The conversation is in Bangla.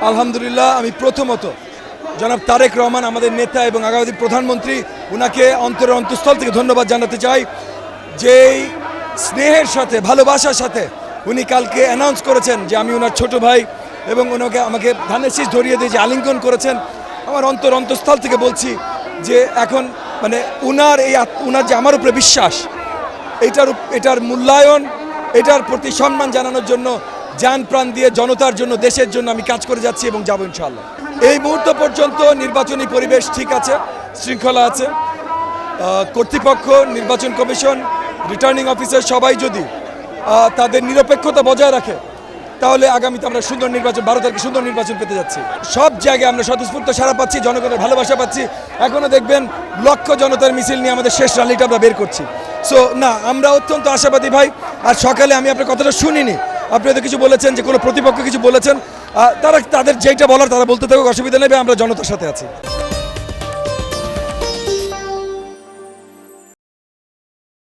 আলহামদুলিল্লাহ, আমি প্রথমত জনাব তারেক রহমান আমাদের নেতা এবং আগামী প্রধানমন্ত্রী, উনাকে অন্তরের অন্তঃস্থল থেকে ধন্যবাদ জানাতে চাই। যেই স্নেহের সাথে ভালোবাসার সাথে উনি কালকে অ্যানাউন্স করেছেন যে আমি ওনার ছোট ভাই, এবং ওনাকে আমাকে ধানের শীষ ধরিয়ে দিয়ে যে আলিঙ্গন করেছেন, আমার অন্তঃস্থল থেকে বলছি যে এখন মানে উনার যে আমার উপরে বিশ্বাস, এটার মূল্যায়ন, এটার প্রতি সম্মান জানানোর জন্য জান প্রাণ দিয়ে জনতার জন্য, দেশের জন্য আমি কাজ করে যাচ্ছি এবং যাবো ইনশাআল্লাহ। এই মুহূর্ত পর্যন্ত নির্বাচনী পরিবেশ ঠিক আছে, শৃঙ্খলা আছে। কর্তৃপক্ষ, নির্বাচন কমিশন, রিটার্নিং অফিসার সবাই যদি তাদের নিরপেক্ষতা বজায় রাখে, তাহলে আগামীতে আমরা সুন্দর নির্বাচন, 12 তারিখে সুন্দর নির্বাচন পেতে যাচ্ছি। সব জায়গায় আমরা স্বতঃস্ফূর্ত সাড়া পাচ্ছি, জনগণের ভালোবাসা পাচ্ছি। এখনও দেখবেন লক্ষ জনতার মিছিল নিয়ে আমাদের শেষ র্যালিটা আমরা বের করছি। সো না, আমরা অত্যন্ত আশাবাদী ভাই। আর সকালে আমি আপনার কথাটা শুনিনি, আপনি হয়তো কিছু বলেছেন যে কোনো প্রতিপক্ষ কিছু বলেছেন, তাদের যেটা বলার তারা বলতে থাকুক, অসুবিধা নেই, আমরা জনতার সাথে আছি।